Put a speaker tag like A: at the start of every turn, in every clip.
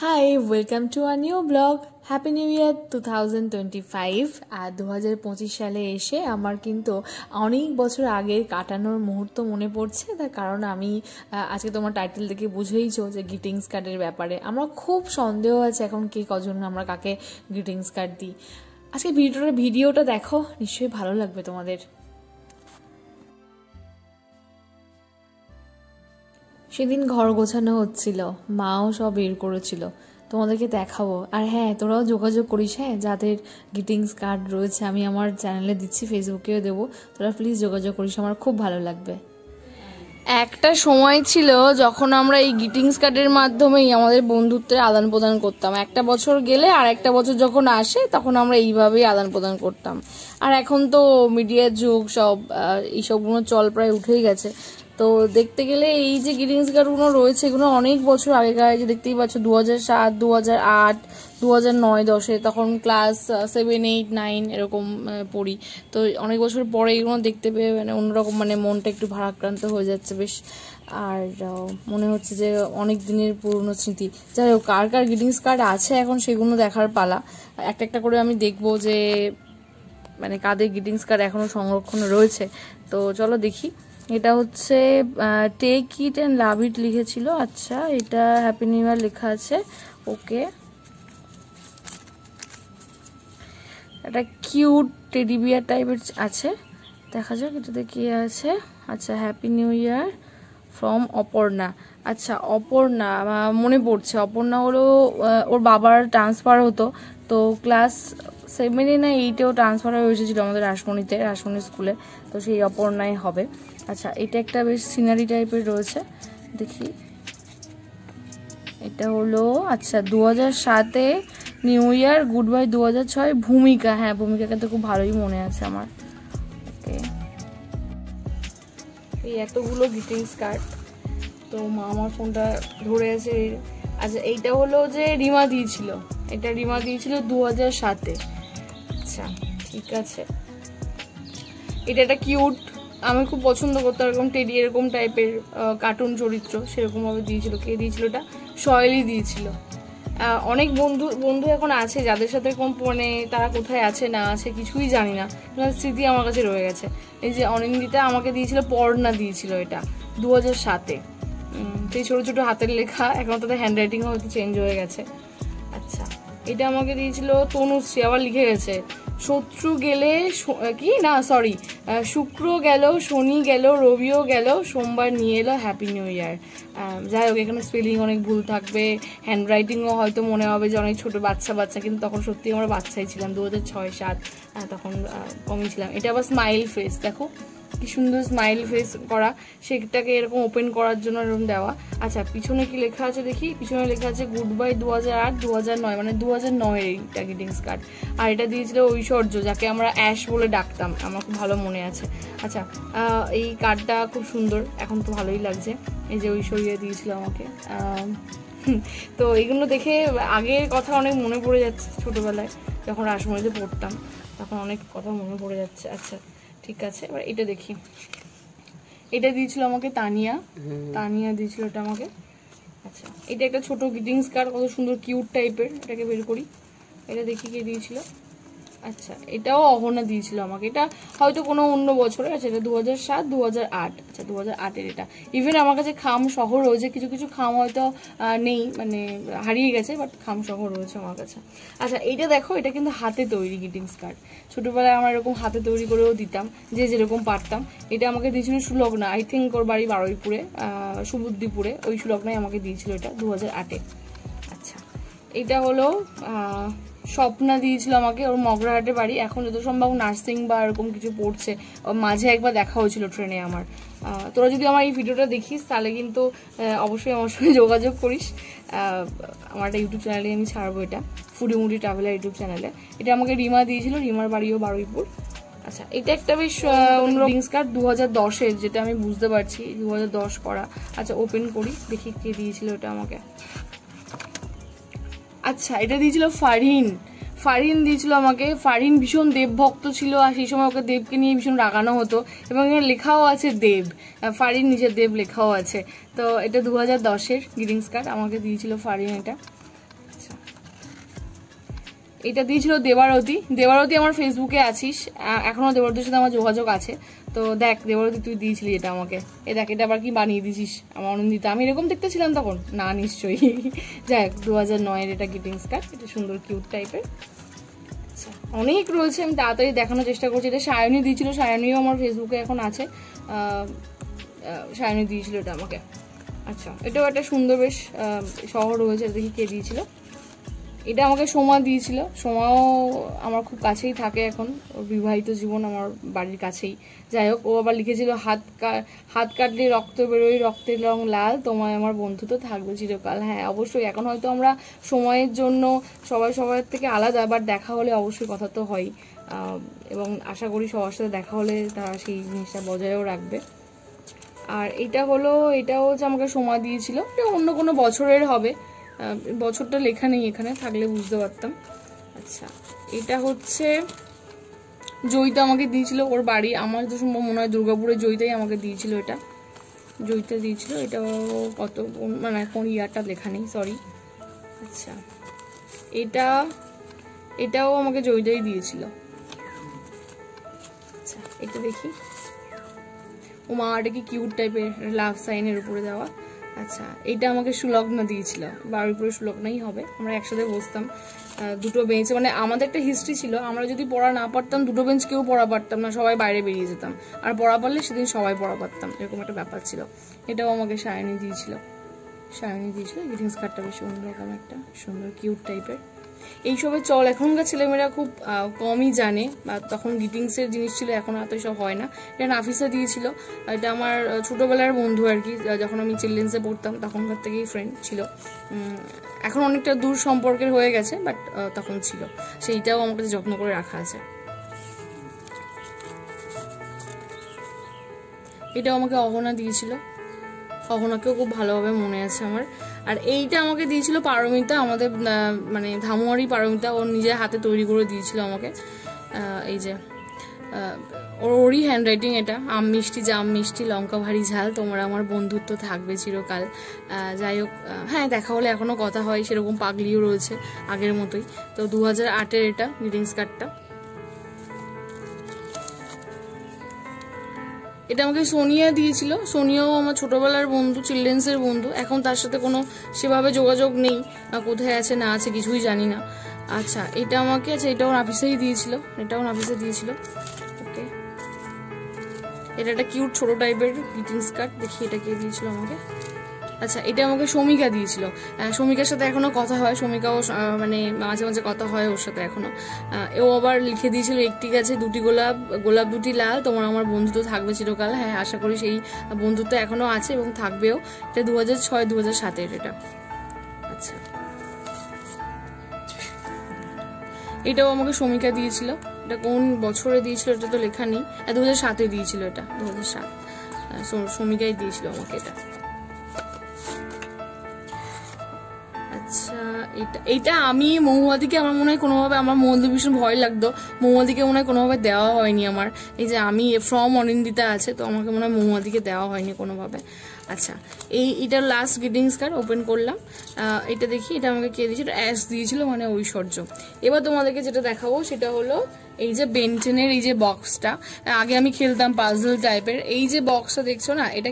A: Hi, welcome to a new vlog. Happy New Year 2025 আর 2025 সালে এসে আমার কিন্তু অনেক বছর আগের কাটানোর মুহূর্ত মনে পড়ছে। তার কারণ আমি আজকে তোমার টাইটেল দেখে বুঝেইছো যে গ্রিটিংস কার্ডের ব্যাপারে আমরা খুব সন্দেহ আছে এখন কে কজন আমরা কাকে গ্রিটিংস কার্ড দিই। আজকে ভিডিওটা দেখো, নিশ্চয়ই ভালো লাগবে তোমাদের। সেদিন ঘর গোছানো হচ্ছিল, মাও সব বের করেছিল, তোমাদেরকে দেখাবো। আর হ্যাঁ, তোরাও যোগাযোগ করিস, হ্যাঁ যাদের গ্রিটিংস কার্ড রয়েছে আমি আমার চ্যানেলে দিচ্ছি, ফেসবুকেও দেবো, তোরা প্লিজ যোগাযোগ করিস, আমার খুব ভালো লাগবে। একটা সময় ছিল যখন আমরা এই গ্রিটিংস কার্ডের মাধ্যমেই আমাদের বন্ধুত্বের আদান প্রদান করতাম। একটা বছর গেলে আর একটা বছর যখন আসে তখন আমরা এইভাবেই আদান প্রদান করতাম। আর এখন তো মিডিয়ার যুগ, সব এইসবগুলো চল প্রায় উঠেই গেছে। তো দেখতে গেলে এই যে গ্রিটিংস কার্ডগুলো রয়েছে এগুলো অনেক বছর আগেকার, যে দেখতেই পাচ্ছ 2007, 2008, 2009, 10-এ তখন ক্লাস 7, 8, 9 এরকম পড়ি। তো অনেক বছর পরে এগুলো দেখতে পেয়ে মানে অন্যরকম, মানে মনটা একটু ভারাক্রান্ত হয়ে যাচ্ছে বেশ। আর মনে হচ্ছে যে অনেক দিনের পুরনো স্মৃতি। যাই হোক, কার কার গ্রিটিংস কার্ড আছে এখন সেগুলো দেখার পালা। একটা একটা করে আমি দেখবো যে মানে কাদের গ্রিটিংস কার্ড এখনো সংরক্ষণ রয়েছে। তো চলো দেখি। এটা হচ্ছে টেক ইট অ্যান্ড লাভ ইট লিখেছিল। আচ্ছা, এটা হ্যাপি নিউ ইয়ার লেখা আছে। ওকে, একটা কিউট টেডি বিয়ার টাইপের আছে, দেখা যাক এটাতে কি আছে। আচ্ছা, happy new year from Aparna. আচ্ছা, অপর্ণা মনে পড়ছে, অপর্ণা হলো ওর বাবার ট্রান্সফার হতো, তো ক্লাস 7 না 8-এও ট্রান্সফার হয়ে এসেছিল আমাদের রাসমণি স্কুলে, তো সেই অপর্ণাই হবে। আচ্ছা, এটা একটা বেশ সিনারি টাইপের রয়েছে, দেখি এটা হলো। আচ্ছা, 2007-এ নিউ ইয়ার, গুড বাই 2006, ভূমিকা। হ্যাঁ, ভূমিকাকে তো খুব ভালোই মনে আছে আমার। ওকে, এই এতগুলো গ্রিটিংস কার্ড, তো মা আমার ফোনটা ধরে আছে। আচ্ছা, এইটা হলো যে রিমা দিয়েছিল, এটা রিমা দিয়েছিল 2007-এ। আচ্ছা ঠিক আছে, এটা একটা কিউট, আমি খুব পছন্দ করতাম এরকম টেডি, এরকম টাইপের কার্টুন চরিত্র, সেরকম ভাবে দিয়েছিল। কে দিয়েছিল এটা? শৈলী দিয়েছিল। অনেক বন্ধু এখন আছে যাদের সাথে মানে তারা কোথায় আছে না আছে কিছুই জানি না, স্মৃতি আমার কাছে রয়ে গেছে। এই যে অনিন্দিতা আমাকে দিয়েছিল, পর্ণা দিয়েছিল এটা 2007-এ। সেই ছোট ছোট হাতের লেখা, এখন তাদের হ্যান্ড রাইটিংও হয়তো চেঞ্জ হয়ে গেছে। আচ্ছা, এটা আমাকে দিয়েছিল তনুশ্রী, আবার লিখে গেছে শত্রু গেলে কি না, সরি, শুক্র গেল, শনি গেল, রবিও গেল, সোমবার নিয়ে এলো হ্যাপি নিউ ইয়ার। যাই হোক, এখানে স্পেলিং অনেক ভুল থাকবে, হ্যান্ড রাইটিংও হয়তো মনে হবে যে অনেক ছোট বাচ্চা, কিন্তু তখন সত্যি আমরা বাচ্চাই ছিলাম, 2006-7 তখন কমই ছিলাম। এটা আবার স্মাইল ফেস, দেখো কি সুন্দর স্মাইল ফেস করা, সেটাকে এরকম ওপেন করার জন্য এরকম দেওয়া। আচ্ছা, পিছনে কি লেখা আছে দেখি। পিছনে লেখা আছে গুড বাই 2008, 2009, মানে 2009-এর এইটা গ্রিটিংস কার্ড। আর এটা দিয়েছিল ঐশ্বর্য, যাকে আমরা অ্যাশ বলে ডাকতাম, আমার খুব ভালো মনে আছে। আচ্ছা, এই কার্ডটা খুব সুন্দর, এখন তো ভালোই লাগছে। এই যে ঐশ্বর্য দিয়েছিল আমাকে। তো এগুলো দেখে আগের কথা অনেক মনে পড়ে যাচ্ছে, ছোটবেলায় যখন রাসমণিতে পড়তাম তখন অনেক কথা মনে পড়ে যাচ্ছে। আচ্ছা ঠিক আছে, এবার এটা দেখি। এটা দিয়েছিল আমাকে তানিয়া দিয়েছিল এটা আমাকে। আচ্ছা, এটা একটা ছোট গ্রিটিংস কার্ড, কত সুন্দর কিউট টাইপের, এটাকে বের করি, এটা দেখি কে দিয়েছিল। আচ্ছা, এটাও অহনা দিয়েছিল আমাকে, এটা হয়তো কোনো অন্য বছরের আছে, এটা 2007, 2008। আচ্ছা, 2008-এর এটা। ইভেন আমার কাছে খাম সহ রয়েছে, কিছু কিছু খাম হয়তো নেই, মানে হারিয়ে গেছে, বাট খাম সহ রয়েছে আমার কাছে। আচ্ছা, এইটা দেখো, এটা কিন্তু হাতে তৈরি গ্রিটিংস কার্ড। ছোটবেলায় আমরা এরকম হাতে তৈরি করেও দিতাম, যে যেরকম পারতাম। এটা আমাকে দিয়েছিল সুলগ্না, আই থিঙ্ক ওর বাড়ি বারুইপুরে, সুবুদ্দিপুরে, ওই সুলগ্নাই আমাকে দিয়েছিল এটা 2008-এ। আচ্ছা, এটা হলো স্বপ্না দিয়েছিল আমাকে, ওর মগরাহাটে বাড়ি, এখন যত সম্ভব নার্সিং বা এরকম কিছু পড়ছে। মাঝে একবার দেখা হয়েছিল ট্রেনে আমার। তোরা যদি আমার এই ভিডিওটা দেখিস তাহলে কিন্তু অবশ্যই আমার সঙ্গে যোগাযোগ করিস। আমার একটা ইউটিউব চ্যানেলে আমি ছাড়বো এটা, ফুডিমুডি ট্রাভেলার ইউটিউব চ্যানেলে। এটা আমাকে রিমা দিয়েছিল, রিমার বাড়িও বারুইপুর। আচ্ছা, এটা একটা বেশ অন্য গ্রিটিংস কার্ড 2010-এর, যেটা আমি বুঝতে পারছি 2010 করা। আচ্ছা, ওপেন করি, দেখি কে দিয়েছিল এটা আমাকে। আচ্ছা, এটা দিয়েছিল ফারহিন দিয়েছিল আমাকে। ফারহিন ভীষণ দেবভক্ত ছিল, আর সেই সময় ওকে দেবকে নিয়ে ভীষণ রাগানো হতো, এবং এখানে লেখাও আছে দেব, ফারহিন নিজের দেব লেখাও আছে। তো এটা 2010-এর গ্রিটিংস কার্ড আমাকে দিয়েছিল ফারহিন এটা। এটা দিয়েছিল দেবারতী। দেবারতী আমার ফেসবুকে আছিস, এখনো দেবারতীর সাথে আমার যোগাযোগ আছে। তো দেখ দেবারতী তুই দিয়েছিলি এটা আমাকে, এ দেখ এটা আবার কি বানিয়ে দিয়েছিস আমার অনন্দিতা। আমি এরকম দেখতে ছিলাম তখন না? নিশ্চয়ই। যাই হোক 2009-এর এটা গ্রিটিংস কার্ড, এটা সুন্দর কিউট টাইপের। আচ্ছা অনেক রয়েছে, আমি তাড়াতাড়ি দেখানোর চেষ্টা করছি। এটা সায়নী দিয়েছিল, সায়নীও আমার ফেসবুকে এখন আছে, সায়নী দিয়েছিল এটা আমাকে। আচ্ছা এটাও একটা সুন্দর বেশ শহর রয়েছে, দেখি কে দিয়েছিল। এটা আমাকে সোমা দিয়েছিল, সোমাও আমার খুব কাছেই থাকে এখন, ওর বিবাহিত জীবন আমার বাড়ির কাছেই। যাই হোক ও আবার লিখেছিল হাত কাটলে রক্ত বেরোয়, রক্তের রং লাল, তোমায় আমার বন্ধু তো থাকবে চিরকাল। হ্যাঁ অবশ্যই, এখন হয়তো আমরা সময়ের জন্য সবাই সবার থেকে আলাদা, বাট দেখা হলে অবশ্যই কথা তো হয়, এবং আশা করি সবার সাথে দেখা হলে তারা সেই জিনিসটা বজায়ও রাখবে। আর এটাও হচ্ছে আমাকে সোমা দিয়েছিল, এটা অন্য কোনো বছরের হবে, বছরটা লেখা নেই এখানে, থাকলে বুঝতে পারতাম। আচ্ছা এটা হচ্ছে জয়িতা আমাকে দিয়েছিল, ওর বাড়ি আমার তো সম্ভব মনে হয় দুর্গাপুরে, জয়িতাই আমাকে দিয়েছিল এটা, জয়িতা দিয়েছিল। এটাও কত মানে কোন ইয়ারটা লেখা নেই, সরি। আচ্ছা এটাও আমাকে জয়িতাই দিয়েছিল। আচ্ছা এটা দেখি, ও মা এটা কি কিউট টাইপের লাভ সাইনের উপরে দেওয়া। আচ্ছা এটা আমাকে সুলগ্না দিয়েছিল, বাড়ির উপরে সুলগ্নাই হবে, আমরা একসাথে বসতাম দুটো বেঞ্চে, মানে আমাদের একটা হিস্ট্রি ছিল, আমরা যদি পড়া না পারতাম দুটো বেঞ্চ কেউ পড়া পারতাম না, সবাই বাইরে বেরিয়ে যেতাম, আর পড়া পারলে সেদিন সবাই পড়া পারতাম, এরকম একটা ব্যাপার ছিল। এটাও আমাকে সায়নী দিয়েছিল, গ্রিটিংস কার্ডটা বেশ অন্যরকম একটা সুন্দর কিউট টাইপের। এইসবের চল এখনকার ছেলেমেয়েরা খুব কমই জানে, বা তখন গ্রিটিংসের জিনিস ছিল, এখন এত সব হয় না। এটা নাফিসা দিয়েছিল, এটা আমার ছোটোবেলার বন্ধু আর কি, যখন আমি চিলড্রেন্সে পড়তাম তখনকার থেকেই ফ্রেন্ড ছিল, এখন অনেকটা দূর সম্পর্কের হয়ে গেছে, বাট তখন ছিল, সেইটাও আমার কাছে যত্ন করে রাখা আছে। এটাও আমাকে অহনা দিয়েছিল, অহনাকেও খুব ভালোভাবে মনে আছে আমার। আর এইটা আমাকে দিয়েছিল পারমিতা, আমাদের মানে ধামুয়ারি পারমিতা, ওর নিজের হাতে তৈরি করে দিয়েছিল আমাকে। এই যে ওরই হ্যান্ডরাইটিং এটা, আম মিষ্টি জাম মিষ্টি লঙ্কা ভারী ঝাল, তোমার আমার বন্ধুত্ব থাকবে চিরকাল। যাই হোক হ্যাঁ দেখা হলে এখনও কথা হয়, সেরকম পাগলিও রয়েছে আগের মতোই। তো 2008-এর এটা গ্রিটিংস কার্ডটা। এটা আমাকে সোনিয়া দিয়েছিল, সোনিয়াও আমার ছোটবেলার বন্ধু, চিলড্রেন্সের বন্ধু, এখন তার সাথে কোনো সেভাবে যোগাযোগ নেই, কোথায় আছে না আছে কিছুই জানি না। আচ্ছা এটা আমাকে, আচ্ছা এটাও নাফিসাই দিয়েছিল, ওকে। এটা একটা কিউট ছোট টাইপের গ্রিটিংস কার্ড, দেখি এটা কে দিয়েছিল আমাকে। আচ্ছা এটা আমাকে সমীকা দিয়েছিল, সমীকার সাথে এখনো কথা হয়, সমীকাও মানে মাঝে মাঝে কথা হয় ওর সাথে এখনো। ও আবার লিখে দিয়েছিল একটি গাছে দুটি গোলাপ, গোলাপ দুটি লাল, তোমার আমার বন্ধুত্ব থাকবে চিরকাল। হ্যাঁ আশা করি সেই বন্ধুত্ব এখনো আছে এবং থাকবেও। এটা 2006-2007-এর এটা। আচ্ছা এটাও আমাকে সমীকা দিয়েছিল, এটা কোন বছরে দিয়েছিল এটা তো লেখা নেই, 2007-এ দিয়েছিল, এটা 2007, সমীকাই দিয়েছিল আমাকে এটা। আচ্ছা এটা আমি মহুয়াদিকে, আমার মনে হয় কোনোভাবে, আমার মহুয়াদি ভীষণ ভয় লাগতো, মহুয়াদিকে মনে হয় কোনোভাবে দেওয়া হয়নি আমার। এই যে আমি ফ্রম অনিন্দিতা আছে, তো আমাকে মনে হয় মহুয়াদিকে দেওয়া হয়নি কোনোভাবে। আচ্ছা এটা লাস্ট গ্রিটিংস কার্ড ওপেন করলাম, এটা দেখি এটা আমাকে কে দিয়েছিল, অ্যাশ দিয়েছিল মানে ঐশ্বর্য। এবার তোমাদেরকে যেটা দেখাবো সেটা হলো এই যে বেন্টেনের এই যে বক্সটা, আগে আমি খেলতাম পাজল টাইপের, এই যে বক্সটা দেখছো না, এটা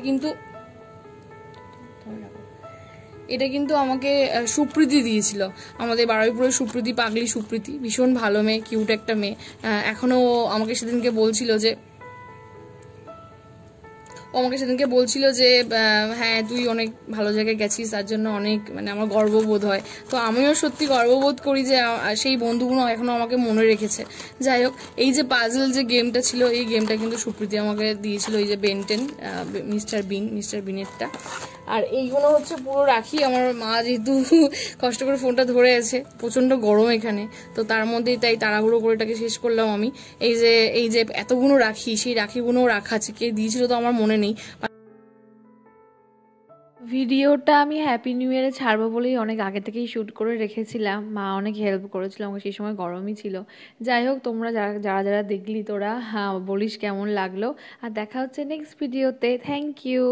A: কিন্তু আমাকে সুপ্রীতি দিয়েছিল, আমাদের বারুইপুরের সুপ্রীতি, পাগলি সুপ্রীতি, ভীষণ ভালো মেয়ে, কিউট একটা মেয়ে। এখনো আমাকে সেদিনকে বলছিল যে হ্যাঁ তুই অনেক ভালো জায়গায় গেছিস, তার জন্য অনেক মানে আমার গর্ববোধ হয়। তো আমিও সত্যি গর্ববোধ করি যে সেই বন্ধুগুলো এখনো আমাকে মনে রেখেছে। যাই হোক এই যে পাজল যে গেমটা ছিল, এই গেমটা কিন্তু সুপ্রীতি আমাকে দিয়েছিল, এই যে বেনটেন মিস্টার বিনেরটা। আর এইগুলো হচ্ছে পুরো রাখি, আমার মা যেহেতু কষ্ট করে ফোনটা ধরে আছে, প্রচন্ড গরম এখানে, তো তার মধ্যেই তাই তাড়াহুড়ো করে এটাকে শেষ করলাম আমি। এই যে এতগুলো রাখি, সেই রাখিগুলো রাখা আছে, কে দিয়েছিল তো আমার মনে নেই।
B: ভিডিওটা আমি হ্যাপি নিউ ইয়ারে ছাড়বো বলেই অনেক আগে থেকেই শ্যুট করে রেখেছিলাম, মা অনেক হেল্প করেছিল আমাকে, সেই সময় গরমই ছিল। যাই হোক তোমরা যারা দেখলি তোরা বলিস কেমন লাগলো, আর দেখা হচ্ছে নেক্সট ভিডিওতে। Thank you.